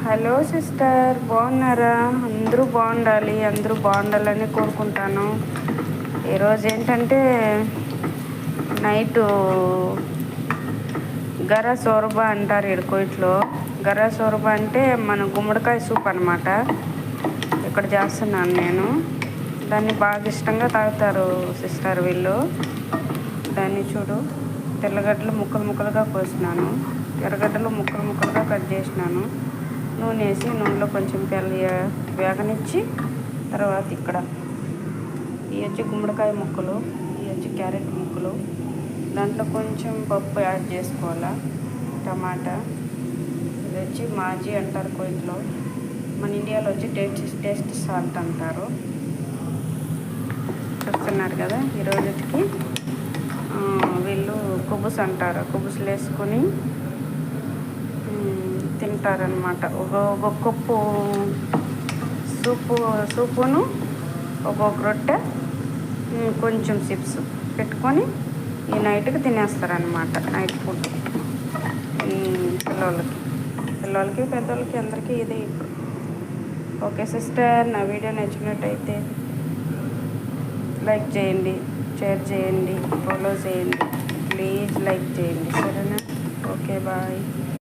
Hello sister, బాగున్నారా? అందరూ బాగుండాలని కోరుకుంటాను. ఈరోజు ఏంటంటే నైటు గరా సోరబా అంటారు ఇడుకోయిట్లో. గరా సోరబా అంటే మన గుమ్మడికాయ సూప్ అనమాట. ఇక్కడ చేస్తున్నాను నేను. దాన్ని బాగా ఇష్టంగా తాగుతారు సిస్టర్ వీళ్ళు. దాన్ని చూడు, తెల్లగడ్డలు ముక్కలుగా కోసినాను, ఎర్రగడ్డలు ముక్కలుగా కట్ చేసినాను. నూనె వేసి నూనెలో కొంచెం వేగనిచ్చి తర్వాత ఇక్కడ ఇవి వచ్చి గుమ్మడికాయ ముక్కలు, ఇవి వచ్చి క్యారెట్ ముక్కలు, దాంట్లో కొంచెం పప్పు యాడ్ చేసుకోవాలా, టమాటా, ఇది వచ్చి మాజీ అంటారు కోయిట్లో, మన ఇండియాలో వచ్చి టేస్ట్ సాల్ట్ అంటారు. చూస్తున్నారు కదా, ఈరోజుకి వీళ్ళు కుబుస్ అంటారు. కుబుసులు వేసుకొని తింటారనమాట. ఒక కప్పు సూపును, ఒక్కొక్క రొట్టె, కొంచెం చిప్స్ పెట్టుకొని ఈ నైట్కి తినేస్తారనమాట. నైట్ ఫుడ్ పిల్లలకి పెద్దోళ్ళకి అందరికీ ఇదే ఇప్పుడు. ఓకే సిస్టర్, నా వీడియో నచ్చినట్టయితే లైక్ చేయండి, షేర్ చేయండి, ఫాలో చేయండి, ప్లీజ్ లైక్ చేయండి, సరేనా? Okay, bye.